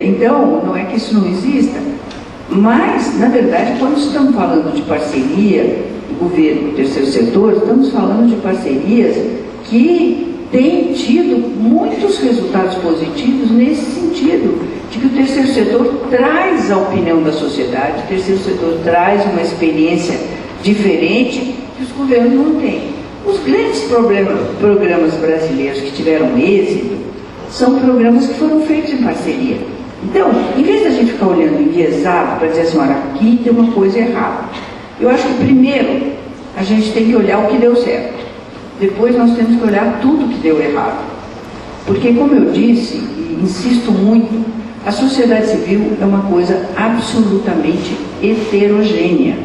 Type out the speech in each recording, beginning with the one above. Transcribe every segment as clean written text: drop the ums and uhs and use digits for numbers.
Então, não é que isso não exista, mas, na verdade, quando estamos falando de parceria do governo e do terceiro setor, estamos falando de parcerias que têm tido muitos resultados positivos nesse sentido, de que o terceiro setor traz a opinião da sociedade, o terceiro setor traz uma experiência diferente que os governos não têm. Os grandes programas brasileiros que tiveram êxito são programas que foram feitos em parceria. Então, em vez de a gente ficar olhando enviesado para dizer assim, olha, aqui tem uma coisa errada, eu acho que primeiro a gente tem que olhar o que deu certo. Depois nós temos que olhar tudo que deu errado. Porque, como eu disse, e insisto muito, a sociedade civil é uma coisa absolutamente heterogênea.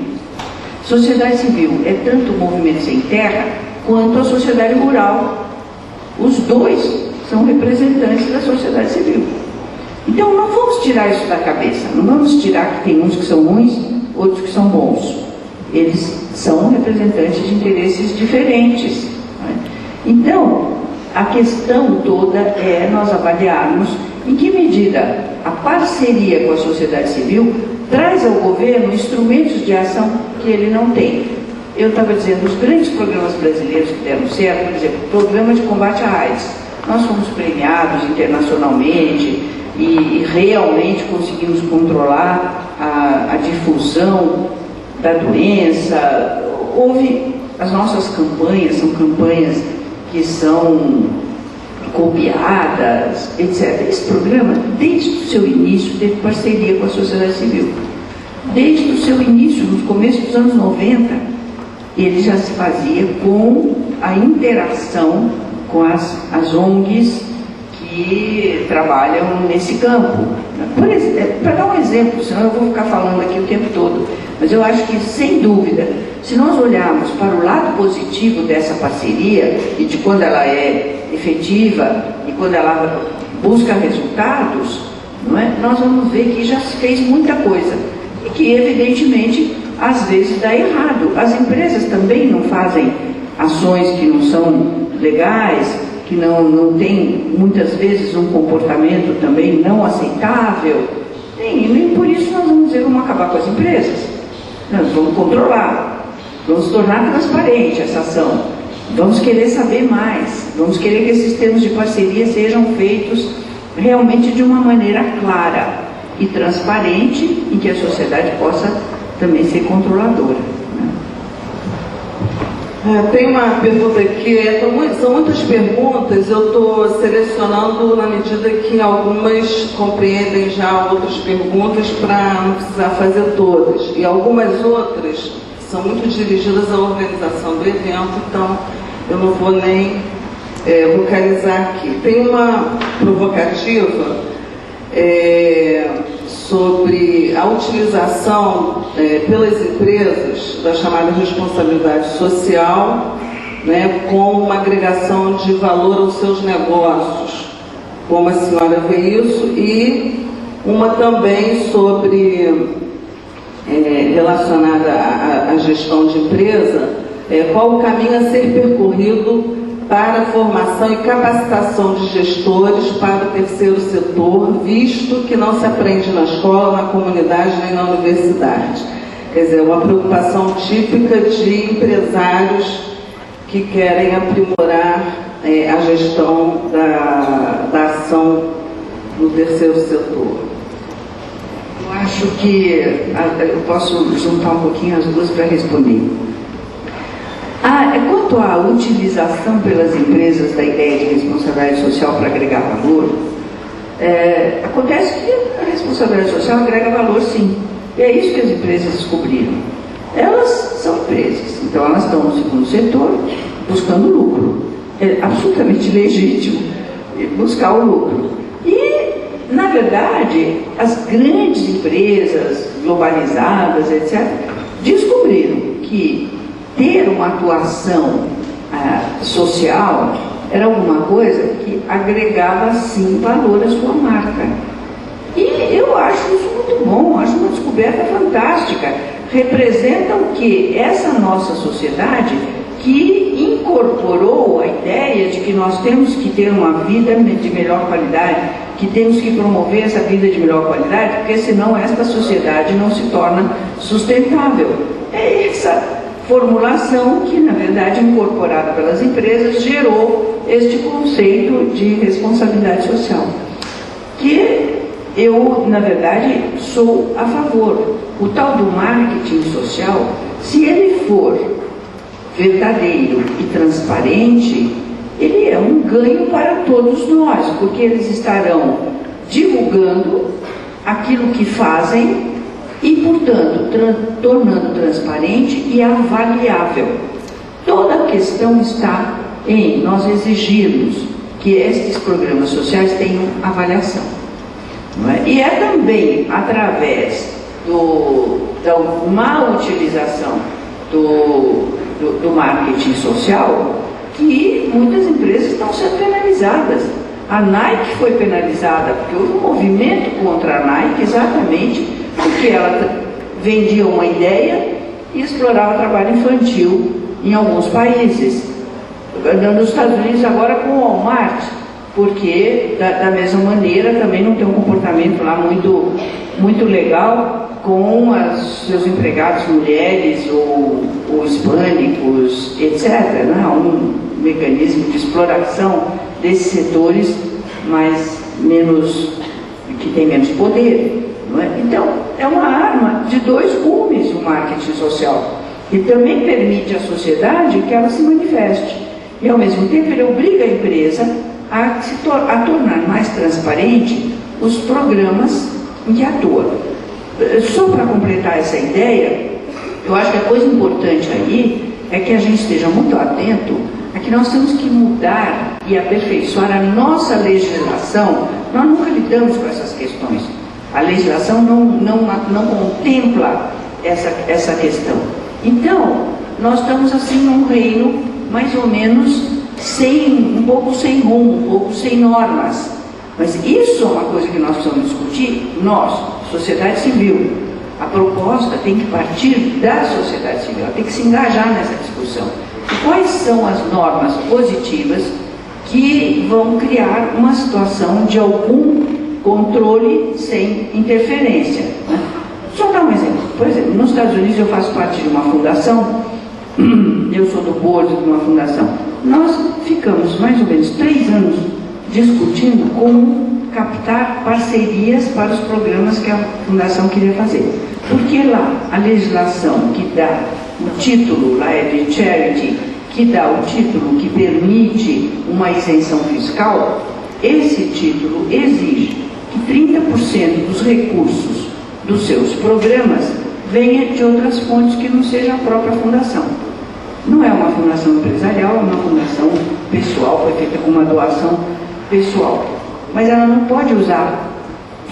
Sociedade civil é tanto o movimento sem terra quanto a sociedade rural. Os dois são representantes da sociedade civil. Então, não vamos tirar isso da cabeça, não vamos tirar que tem uns que são ruins, outros que são bons. Eles são representantes de interesses diferentes. Né? Então, a questão toda é nós avaliarmos em que medida a parceria com a sociedade civil traz ao governo instrumentos de ação que ele não tem. Eu estava dizendo, os grandes programas brasileiros que deram certo, por exemplo, o programa de combate à AIDS, nós fomos premiados internacionalmente, e realmente conseguimos controlar a difusão da doença. Houve as nossas campanhas, são campanhas que são copiadas, etc. Esse programa, desde o seu início, teve parceria com a sociedade civil. Desde o seu início, no começo dos anos 90, ele já se fazia com a interação com as ONGs que trabalham nesse campo. Para dar um exemplo, senão eu vou ficar falando aqui o tempo todo, mas eu acho que, sem dúvida, se nós olharmos para o lado positivo dessa parceria e de quando ela é efetiva e quando ela busca resultados, não é? Nós vamos ver que já se fez muita coisa e que, evidentemente, às vezes dá errado. As empresas também não fazem ações que não são legais, que não tem, muitas vezes, um comportamento também não aceitável. E por isso nós vamos dizer, vamos acabar com as empresas. Nós vamos controlar, vamos tornar transparente essa ação, vamos querer saber mais, vamos querer que esses termos de parceria sejam feitos realmente de uma maneira clara e transparente, em que a sociedade possa também ser controladora. Tem uma pergunta aqui, são muitas perguntas, eu estou selecionando na medida que algumas compreendem já outras perguntas para não precisar fazer todas. E algumas outras são muito dirigidas à organização do evento, então eu não vou nem localizar aqui. Tem uma provocativa sobre a utilização pelas empresas da chamada responsabilidade social, né, como uma agregação de valor aos seus negócios. Como a senhora vê isso? E uma também sobre, relacionada à gestão de empresa, qual o caminho a ser percorrido para a formação e capacitação de gestores para o terceiro setor, visto que não se aprende na escola, na comunidade nem na universidade. Quer dizer, uma preocupação típica de empresários que querem aprimorar a gestão da ação no terceiro setor. Eu acho que eu posso juntar um pouquinho as duas para responder. Quanto à utilização pelas empresas da ideia de responsabilidade social para agregar valor, acontece que a responsabilidade social agrega valor, sim. E é isso que as empresas descobriram. Elas são empresas, então elas estão no segundo setor buscando lucro. É absolutamente legítimo buscar o lucro. E, na verdade, as grandes empresas globalizadas, etc., descobriram que ter uma atuação social era alguma coisa que agregava, sim, valor à sua marca. E eu acho isso muito bom, acho uma descoberta fantástica. Representa o quê? Essa nossa sociedade que incorporou a ideia de que nós temos que ter uma vida de melhor qualidade, que temos que promover essa vida de melhor qualidade, porque senão esta sociedade não se torna sustentável. É essa formulação que, na verdade, incorporada pelas empresas, gerou este conceito de responsabilidade social, que eu, na verdade, sou a favor. O tal do marketing social, se ele for verdadeiro e transparente, ele é um ganho para todos nós, porque eles estarão divulgando aquilo que fazem e, portanto, tornando transparente e avaliável. Toda a questão está em nós exigirmos que estes programas sociais tenham avaliação. Não é? E é também através da má utilização do marketing social que muitas empresas estão sendo penalizadas. A Nike foi penalizada porque houve um movimento contra a Nike exatamente porque ela vendia uma ideia e explorava o trabalho infantil em alguns países. Nos Estados Unidos agora com o Walmart, porque da mesma maneira também não tem um comportamento lá muito legal com seus empregados mulheres ou hispânicos, etc. Né? Um mecanismo de exploração desses setores que tem menos poder. Não é? Então, é uma arma de dois gumes o marketing social, e também permite à sociedade que ela se manifeste. E, ao mesmo tempo, ele obriga a empresa a tornar mais transparente os programas em que atua. Só para completar essa ideia, eu acho que a coisa importante aí é que a gente esteja muito atento a que nós temos que mudar e aperfeiçoar a nossa legislação. Nós nunca lidamos com essas questões. A legislação não contempla essa questão. Então, nós estamos assim num reino mais ou menos um pouco sem rumo, um pouco sem normas. Mas isso é uma coisa que nós precisamos discutir, nós, sociedade civil. A proposta tem que partir da sociedade civil, ela tem que se engajar nessa discussão. E quais são as normas positivas que vão criar uma situação de algum controle sem interferência, né? Só dar um exemplo. Por exemplo, nos Estados Unidos eu faço parte de uma fundação, eu sou do board de uma fundação. Nós ficamos mais ou menos 3 anos discutindo como captar parcerias para os programas que a fundação queria fazer. Porque lá, a legislação que dá o título, lá é de charity, que dá o título que permite uma isenção fiscal, esse título exige que 30% dos recursos dos seus programas venha de outras fontes que não seja a própria fundação. Não é uma fundação empresarial, é uma fundação pessoal, foi feita com uma doação pessoal. Mas ela não pode usar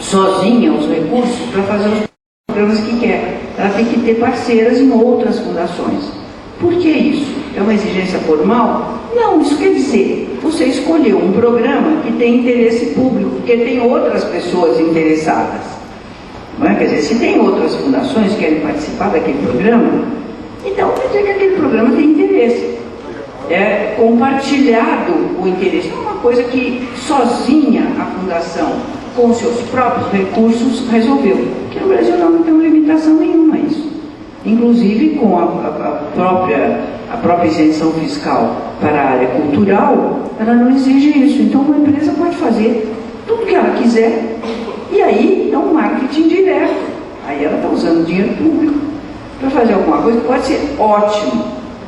sozinha os recursos para fazer os programas que quer. Ela tem que ter parceiras em outras fundações. Por que isso? É uma exigência formal? Não, isso quer dizer, você escolheu um programa que tem interesse público, porque tem outras pessoas interessadas. Não é? Quer dizer, se tem outras fundações que querem participar daquele programa, então quer dizer que aquele programa tem interesse. É compartilhado o interesse. Não é uma coisa que sozinha a fundação, com seus próprios recursos, resolveu. Porque no Brasil não tem limitação nenhuma a isso. Inclusive com a própria isenção fiscal para a área cultural, ela não exige isso. Então uma empresa pode fazer tudo que ela quiser, e aí é um marketing direto. Aí ela está usando dinheiro público para fazer alguma coisa que pode ser ótimo.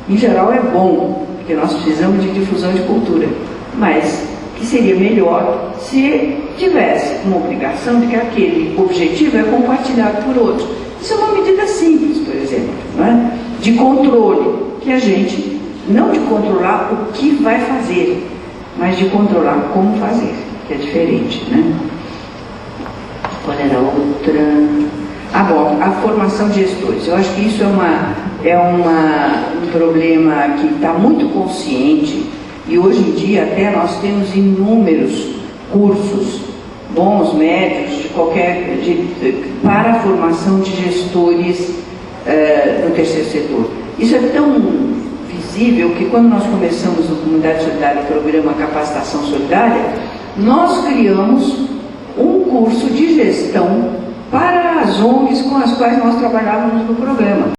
Em geral é bom, porque nós precisamos de difusão de cultura. Mas que seria melhor se tivesse uma obrigação de que aquele objetivo é compartilhado por outros. Isso é uma medida simples, por exemplo, não é? De controle, que a gente, não de controlar o que vai fazer, mas de controlar como fazer, que é diferente, né? Qual era a outra? Bom, a formação de gestores. Eu acho que isso é um problema que está muito consciente, e hoje em dia até nós temos inúmeros cursos, bons, médios, para a formação de gestores no terceiro setor. Isso é tão visível que quando nós começamos o Comunidade Solidária, o programa Capacitação Solidária, nós criamos um curso de gestão para as ONGs com as quais nós trabalhávamos no programa.